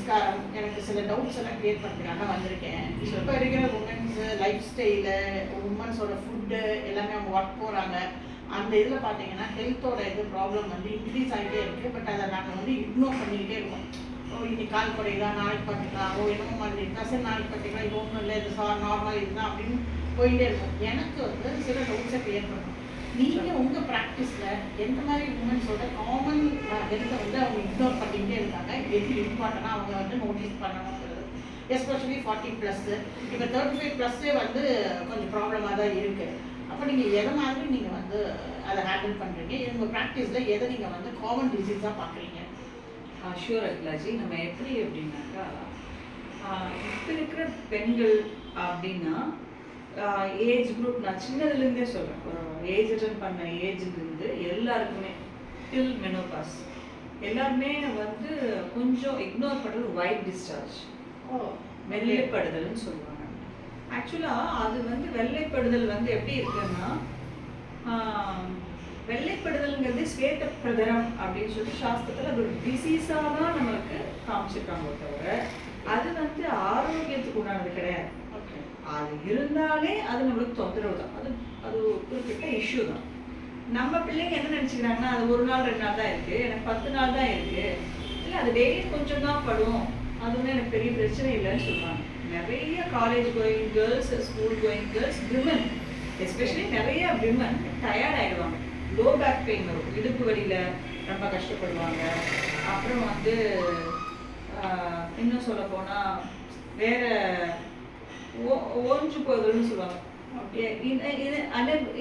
நமஸ்காரம். எனக்கு சில டவுட்ஸ் எல்லாம் கிளியர் பண்ணுறதுக்காக வந்திருக்கேன். இப்போ இருக்கிற உமன்ஸு லைஃப் ஸ்டைலு, உமன்ஸோட ஃபுட்டு எல்லாமே அவங்க ஒர்க் போகிறாங்க. அந்த இதில் பார்த்தீங்கன்னா ஹெல்த்தோட இது ப்ராப்ளம் வந்து இன்க்ரீஸ் ஆகிட்டே இருக்குது. பட் அதை நாங்கள் வந்து இக்னோர் பண்ணிக்கிட்டே இருக்கோம். இன்னைக்கு கால் குறையுதா, நாளைக்கு பார்த்துக்கலாம், என்னமோ மாதிரி இருக்கா, சரி நாளைக்கு பார்த்துக்கலாம், இது ஒன்றும் இல்லை, இது நார்மல் இதுதான் அப்படின்னு போயிட்டே இருக்கும். எனக்கு வந்து சில டவுட்ஸை கிளியர் பண்ணணும். நீங்கள் உங்கள் ப்ராக்டிஸில் எந்த மாதிரி உமன்ஸோட காமன் ஹெல்த்தை வந்து அவங்க இக்னோர் பண்ணிக்கிட்டே இருக்காங்க, எது இம்பார்ட்டனாக அவங்க வந்து நோட்டீஸ் பண்ணணுங்கிறது, எஸ்பெஷலி 40+. இப்போ 35+ஏ வந்து கொஞ்சம் ப்ராப்ளமாக தான் இருக்குது. அப்போ நீங்கள் எதை மாதிரி நீங்கள் வந்து அதை ஹேண்டில் பண்ணுறீங்க, உங்கள் ப்ராக்டிஸில் எதை நீங்கள் வந்து காமன் டிசீஸாக பார்க்குறீங்க? ஷூர் அகிலாஜி. நம்ம எப்படி அப்படின்னாக்கா, இப்போ இருக்கிற பெண்கள் அப்படின்னா ஏஜ் குரூப் நான் சின்னதுலேருந்தே சொல்கிறேன், ஒரு ஏஜ் அட்டன் பண்ண ஏஜ்லேருந்து எல்லாருக்குமே டில் மெனோபாஸ் எல்லாருமே வந்து கொஞ்சம் இக்னோர் பண்ணுறது ஒயிட் டிஸ்சார்ஜ், வெள்ளைப்படுதல்னு சொல்லுவாங்க. ஆக்சுவலாக அது வந்து வெள்ளைப்படுதல் வந்து எப்படி இருக்குன்னா, வெள்ளைப்படுதல்ங்கிறது ஸ்வேத பிரதரம் அப்படின்னு சொல்லிட்டு சாஸ்திரத்தில் அது ஒரு டிசீஸாக தான் நம்மளுக்கு காமிச்சிருக்காங்க தவிர அது வந்து ஆரோக்கியத்துக்கு உண்டானது கிடையாது. அது இருந்தாலே அது நம்மளுக்கு தொந்தரவு தான், அது அது குறிப்பிட்ட இஷ்யூ தான். நம்ம பிள்ளைங்க என்ன நினச்சிக்கிறாங்கன்னா, அது 1 நாள் 2 நாள் தான் இருக்குது, எனக்கு 10 நாள் தான் இருக்குது, இல்லை அது டெய்லி கொஞ்சம் தான் படும், அது வந்து எனக்கு பெரிய பிரச்சனை இல்லைன்னு சொல்லுவாங்க. நிறைய college going girls, school going girls, women especially நிறைய விமன் டயர்ட் ஆகிடுவாங்க. லோ பேக் பெயின் வரும், இடுப்பு வலியில் ரொம்ப கஷ்டப்படுவாங்க. அப்புறம் வந்து இன்னும் சொல்ல போனால் வேறு ஓஞ்சு போகுதுன்னு சொல்லுவாங்க,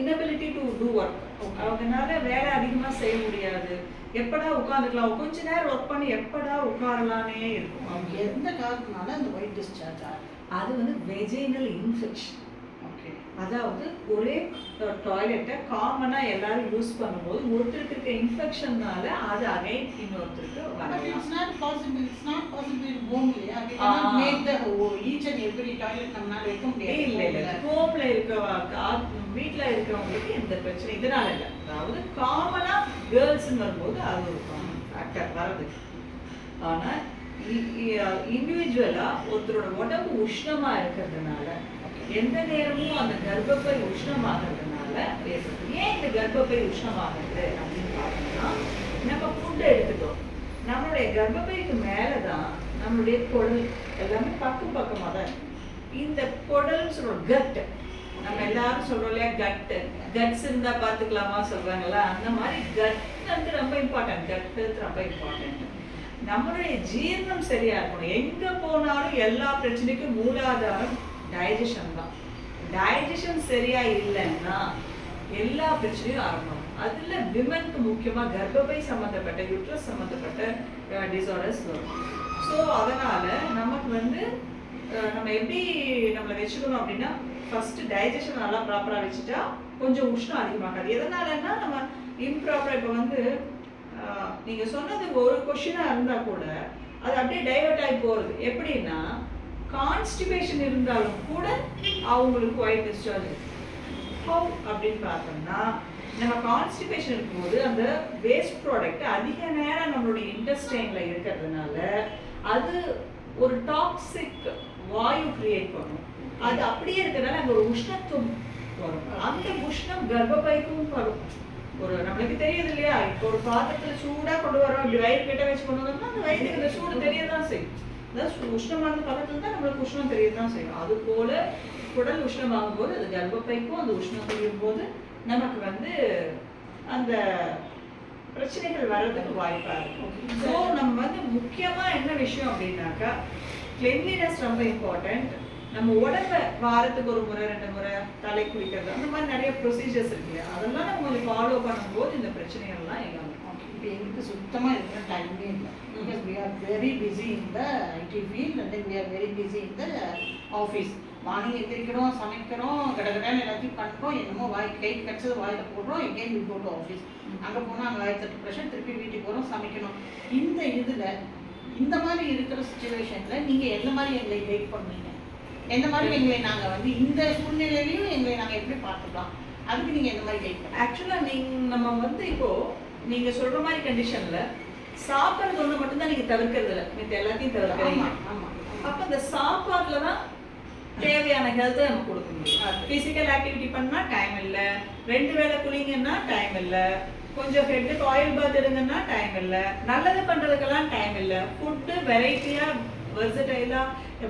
இனபிலிட்டி டு டூ ஒர்க். அவங்கனால வேலை அதிகமாக செய்ய முடியாது, எப்படா உட்காந்துக்கலாம், கொஞ்ச நேரம் ஒர்க் பண்ணி எப்படா உட்காரலானே இருக்கும். அவங்க எந்த காரணத்தினால அந்த ஒயிட் டிஸ்சார்ஜ் அது வந்து வெஜைனல் இன்ஃபெக்ஷன். அதாவது ஒரே டாய்லெட்டை காமனாக எல்லாரும் யூஸ் பண்ணும்போது ஒருத்தருக்கு இருக்க இன்ஃபெக்ஷன்னால அது அகைன் இன்னொருத்தருக்கு வரலாம். இட்ஸ் நாட் பாசிபிள் ஹோம் இல்லையா? Make the each and every toilet நம்மளால வைக்க முடியாது. இல்லை ஹோம்ல இருக்க வீட்டில் இருக்கிறவங்களுக்கு எந்த பிரச்சனை இதனால இல்லை. அதாவது காமனாக கேர்ள்ஸ்ன்னு வரும்போது அது ஒரு ஃபேக்டர் வரதுக்கு. ஆனால் இண்டிவிஜுவலாக ஒருத்தரோட உடம்பு உஷ்ணமாக இருக்கிறதுனால எந்த நேரமும் அந்த கர்ப்பப்பை உஷ்ணமாகிறதுனால ஏற்படுது. ஏன் இந்த கர்ப்பப்பை உஷ்ணமாகிறது அப்படின்னு பார்த்தோம்னா, நம்ம ஃபுட்டை எடுத்துட்டோம், நம்மளுடைய கர்ப்பப்பைக்கு மேலே தான் நம்மளுடைய குடல் எல்லாமே பக்கமாக தான் இருக்கு. இந்த குடல்னு சொல்கிறோம் கட், நம்ம எல்லாரும் சொல்கிறோம் இல்லையா, கட்ஸ் இருந்தால் பார்த்துக்கலாமா சொல்கிறாங்களா, அந்த மாதிரி கட் வந்து ரொம்ப இம்பார்ட்டன்ட். கட் ரொம்ப இம்பார்ட்டன்ட். நம்மளுடைய ஜீரணம் சரியாக இருக்கணும். எங்கே போனாலும் எல்லா பிரச்சனைக்கும் மூலாதாரம் டைஜஷன் தான். டைஜஷன் சரியா இல்லைன்னா எல்லா பிரச்சனையும் ஆரம்பம். அதுல விமனுக்கு முக்கியமா கர்ப்பப்பை சம்மந்தப்பட்ட யூட்ரஸ் சம்மந்தப்பட்ட டிசார்டர்ஸ் வரும். ஸோ அதனால நமக்கு வந்து நம்ம எப்படி நம்மளை வச்சுக்கணும் அப்படின்னா, ஃபர்ஸ்ட் டைஜஷன் நல்லா ப்ராப்பராக வச்சுட்டா கொஞ்சம் உஷ்ணம் அதிகமாகாது. எதனாலன்னா நம்ம இம்ப்ராப்பராக இப்போ வந்து நீங்க சொன்னது ஒரு கொஸ்டினா இருந்தா கூட அது அப்படியே டைவர்ட் ஆகி போறது. எப்படின்னா, கான்ஸ்டிபேஷன் இருந்தாலும் கூட அவங்களுக்கு ஒயிட் டிஸ்சார்ஜ் ஹவு அப்படின்னு பார்த்தோம்னா, நம்ம கான்ஸ்டிபேஷன் இருக்கும்போது அந்த வேஸ்ட் ப்ராடக்ட் அதிக நேரம் நம்மளுடைய இன்டெஸ்டைனில் இருக்கிறதுனால அது ஒரு டாக்ஸிக் வாயு கிரியேட் பண்ணும். அது அப்படியே இருக்கிறதுனால அங்கே ஒரு உஷ்ணத்துவம் வரும். அந்த உஷ்ணம் கர்ப்பப்பைக்கும் வரும். ஒரு நம்மளுக்கு தெரியுது இல்லையா, இப்போ ஒரு பாத்திரத்தில் சூடாக கொண்டு வரோம், இப்படி வயிறு கிட்ட வச்சு கொண்டு வந்தோம்னா அந்த வயிற்றுக்கு அந்த சூடு தெரியதான் செய்யும். அதாவது உஷ்ணமான பக்கத்தில் தான் நம்மளுக்கு உஷ்ணம் தெரியதான் செய்யும். அது போல குடல் உஷ்ணமாகும் போது அது கர்ப்பப்பைக்கும் அந்த உஷ்ணம் தெரியும் போது நமக்கு வந்து அந்த பிரச்சனைகள் வர்றதுக்கு வாய்ப்பாக இருக்கும். ஸோ நம்ம வந்து முக்கியமாக என்ன விஷயம் அப்படின்னாக்கா, கிளென்லினஸ் ரொம்ப இம்பார்ட்டன்ட். நம்ம உடம்பை வாரத்துக்கு 1 முறை 2 முறை தலை குளிக்கிறது, அந்த மாதிரி நிறைய ப்ரொசீஜர்ஸ் இருக்கு. அதெல்லாம் நம்ம கொஞ்சம் ஃபாலோ பண்ணும்போது இந்த பிரச்சனைகள்லாம் எல்லாமே. இப்போ எங்களுக்கு சுத்தமாக இருக்கிற டைமே இல்லை. Because we are very busy in the IT field and then we are very busy in the office. Morning எந்திரிக்கிறோம், சமைக்கிறோம், கடகடான்னு எல்லாத்தையும் பண்ணுறோம், என்னமோ கை கடிச்சது வாயில் போடுறோம், எங்கேயும் வி கோ டு ஆஃபீஸ். அங்கே போனால் அங்கே 1030 திருப்பி வீட்டுக்கு வரோம், சமைக்கணும். இந்த இதில் இந்த மாதிரி இருக்கிற சுச்சுவேஷனில் நீங்கள் எந்த மாதிரி எங்களை கைட் பண்ணுவீங்க? எந்த மாதிரி எங்களை நாங்கள் வந்து இந்த சூழ்நிலையிலையும் எங்களை நாங்கள் எப்படி பார்த்துக்கலாம், அதுக்கு நீங்கள் எந்த மாதிரி கைட் பண்ணுங்க? ஆக்சுவலாக நம்ம வந்து இப்போது நீங்கள் சொல்கிற மாதிரி கண்டிஷனில் சாப்பிட்றது ஒண்ணு மட்டும் தான் நீங்க தவிர்க்கிறது இல்லை, மத்த எல்லாத்தையும் தவிர்க்கிறீங்க. ஆமா. அப்ப இந்த சாப்பாட்டுல தான் தேவையான ஹெல்த்தை நம்ம கொடுக்க முடியும். பிசிக்கல் ஆக்டிவிட்டி பண்ணா டைம் இல்ல, 2 வேளை குளிங்கன்னா டைம் இல்ல, கொஞ்சம் ஹெட்டுக்கு ஆயில் பாத் எடுங்கன்னா டைம் இல்ல, நல்லது பண்றதுக்கெல்லாம் டைம் இல்ல. ஃபுட்டு வெரைட்டியா வெர்சடைலா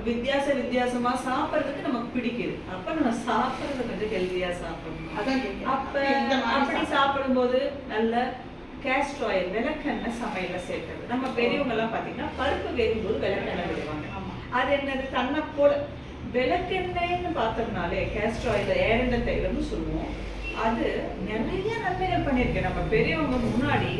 வித்தியாசமா சாப்பிட்றதுக்கு நமக்கு பிடிக்குது. அப்ப நம்ம சாப்பிட்றது கொஞ்சம் ஹெல்த்தியா சாப்பிடணும். அதான் கேக்குறேன். அப்ப அப்படி சாப்பிடும்போது நல்ல கேஸ்டர் ஆயில் விளக்கெண்ணெய் சமையல்ல சேர்க்கிறது. நம்ம பெரியவங்க எல்லாம் பாத்தீங்கன்னா பருப்பு வேகும்போது விளக்கெண்ணெய் விடுவாங்க. அது என்னது தன்னை போல விளக்கெண்ணெய்ன்னு பார்த்தோம்னாலே கேஸ்டர் ஆயில் ஏரண்ட தைலம்னு சொல்லுவோம். அது நிறைய நன்மைகள் பண்ணியிருக்கு. நம்ம பெரியவங்க முன்னாடி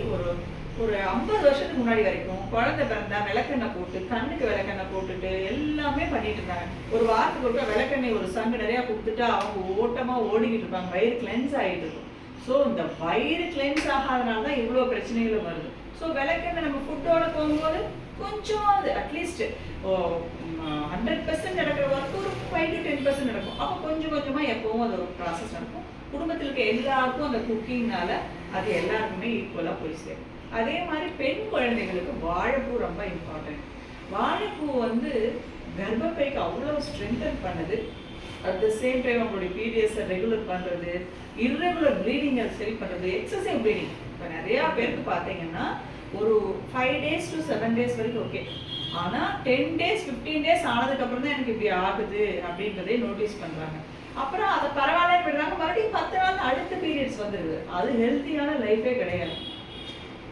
ஒரு 50 வருஷத்துக்கு முன்னாடி வரைக்கும் குழந்தை பிறந்தா விளக்கெண்ணெய் போட்டு கண்ணுக்கு விளக்கெண்ணெய் போட்டுட்டு எல்லாமே பண்ணிட்டு இருந்தாங்க. ஒரு வாரத்துக்கு ஒருக்கா விளக்கெண்ணெய் ஒரு சங்கு நிறைய கொடுத்துட்டு அவங்க ஓட்டமா ஓடிக்கிட்டு இருப்பாங்க. வயிறு கிளென்ஸ் ஆகிட்டு இருக்கும். ஸோ இந்த வயிறு கிளென்ஸ் ஆகாதனால தான் இவ்வளோ பிரச்சனைகளும் வருது. ஸோ விளக்கெண்ணெய் நம்ம ஃபுட்டோட போகும்போது கொஞ்சம் அது அட்லீஸ்ட் 100% நடக்கிற ஒர்க் ஒரு 5 to 10% நடக்கும். அப்போ கொஞ்சம் கொஞ்சமாக எப்பவும் அது ஒரு ப்ராசஸ் நடக்கும். குடும்பத்தில் இருக்க எல்லாருக்கும் அந்த குக்கிங்னால அது எல்லாருக்குமே ஈக்குவலாக போய் சேரும். அதே மாதிரி பெண் குழந்தைகளுக்கு வாழைப்பூ ரொம்ப இம்பார்ட்டன்ட். வாழைப்பூ வந்து கர்ப்பப்பைக்கு அவ்வளோ ஸ்ட்ரென்தன் பண்ணுது. அட் த சேம் டைம் அவங்களுடைய பீரியட்ஸை ரெகுலர் பண்ணுறது, இர்ரெகுலர் ப்ளீடிங்கை சரி பண்ணுறது, எக்ஸசிவ் ப்ளீடிங். இப்போ நிறையா பேருக்கு பார்த்தீங்கன்னா ஒரு 5 days to 7 days வரைக்கும் ஓகே, ஆனால் 10 days 15 days ஆனதுக்கப்புறம் தான் எனக்கு இப்படி ஆகுது அப்படின்றதே நோட்டீஸ் பண்ணுறாங்க. அப்புறம் அதை பரவாயில்லன்னு விடுறாங்க, மறுபடியும் 10 நாள் அடுத்த பீரியட்ஸ் வந்துடுது. அது ஹெல்த்தியான லைஃபே கிடையாது,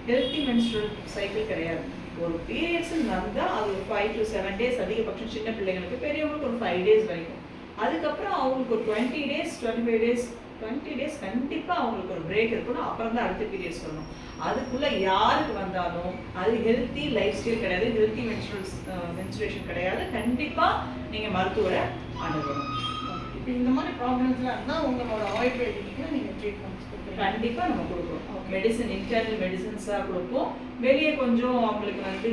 ஹெல்த்தி மென்ஸ்ட்ரல் சைக்கிள் கிடையாது. ஒரு பீரியட்ஸ் நடந்தால் அது ஒரு 5 to 7 days அதிகபட்சம் சின்ன பிள்ளைங்களுக்கு, பெரியவங்களுக்கு ஒரு 5 days வரைக்கும். அதுக்கப்புறம் அவங்களுக்கு ஒரு 20 days 25 days 20 days கண்டிப்பாக அவங்களுக்கு ஒரு பிரேக் இருக்கணும். அப்புறம் தான் அடுத்த பீரியட்ஸ் வரணும். அதுக்குள்ளே யாருக்கு வந்தாலும் அது ஹெல்த்தி லைஃப் ஸ்டைல் கிடையாது, ஹெல்த்தி மென்ஸ்ட்ரேஷன் கிடையாது. கண்டிப்பாக நீங்கள் மருத்துவரை அணுகணும். இப்போ இந்த மாதிரி ப்ராப்ளம்ஸ்லாம் இருந்தால் உங்களோட ஆயுர்வேதிக்கில் நீங்கள் ட்ரீட்மெண்ட்ஸ் கண்டிப்பாக நம்ம கொடுப்போம். மெடிசன் இன்டர்னல் மெடிசன்ஸாக கொடுப்போம். வெளியே கொஞ்சம் அவங்களுக்கு வந்து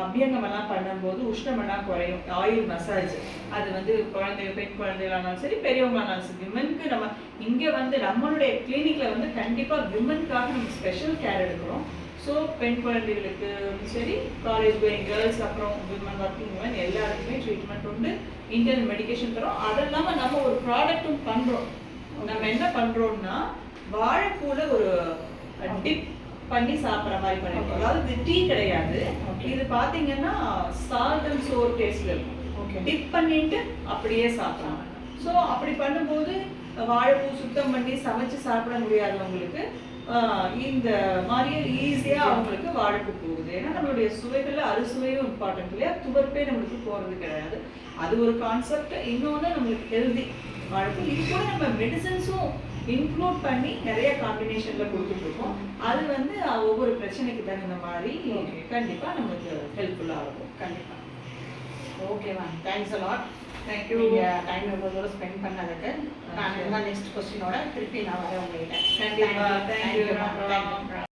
அபியங்கமெல்லாம் பண்ணும்போது உஷ்ணமெல்லாம் குறையும். ஆயில் மசாஜ் அது வந்து பெண் குழந்தைகளானாலும் சரி பெரியவங்களானாலும் சரி, விமனுக்கு நம்ம இங்கே வந்து நம்மளுடைய கிளினிக்கில் வந்து கண்டிப்பாக விமனுக்காக நம்ம ஸ்பெஷல் கேர் எடுக்கிறோம். ஸோ பெண் குழந்தைகளுக்கு சரி, காலேஜ் கோயிங் கேர்ள்ஸ், அப்புறம் விமன் ஒர்க்கிங் விமன் எல்லாருக்குமே ட்ரீட்மெண்ட் உண்டு. இன்டர்னல் மெடிக்கேஷன் தரோம். அது இல்லாமல் நம்ம ஒரு ப்ராடக்ட்டும் பண்ணுறோம். நம்ம என்ன பண்ணுறோம்னா வாழைப்பூல ஒரு டிப் பண்ணி சாப்பிட்ற மாதிரி பண்ணிருக்கோம். அதாவது இது டீ கிடையாது, இது பார்த்தீங்கன்னா சால்ட் அண்ட் சோர் டேஸ்ட்ல இருக்கும். டிப் பண்ணிட்டு அப்படியே சாப்பிடலாம். ஸோ அப்படி பண்ணும்போது வாழைப்பூ சுத்தம் பண்ணி சமைச்சு சாப்பிட முடியாதவங்களுக்கு இந்த மாதிரியே ஈஸியாக அவங்களுக்கு வாழைப்பூ போகுது. ஏன்னா நம்மளுடைய சுவைகளில் அறுசுவையும் இம்பார்ட்டன்ட் இல்லையா, துவர்ப்பே நம்மளுக்கு போகிறது கிடையாது. அது ஒரு கான்செப்ட். இன்னொன்று நம்மளுக்கு ஹெல்தி வாழைப்பூ. இது கூட நம்ம மெடிசன்ஸும் இன்க்ளூட் பண்ணி நிறைய காம்பினேஷனில் கொடுத்துட்ருக்கோம். அது வந்து ஒவ்வொரு பிரச்சனைக்கு தகுந்த மாதிரி கண்டிப்பாக நம்மளுக்கு ஹெல்ப்ஃபுல்லாக இருக்கும். கண்டிப்பாக. Okay ma'am, thanks a lot. Thank you. Time எவ்வளோ தூரம் ஸ்பெண்ட் பண்ணதுக்கு. நான் நெக்ஸ்ட் கொஸ்டினோட திருப்பி நான் வரேன் உங்ககிட்ட. கண்டிப்பாக. தேங்க்யூ.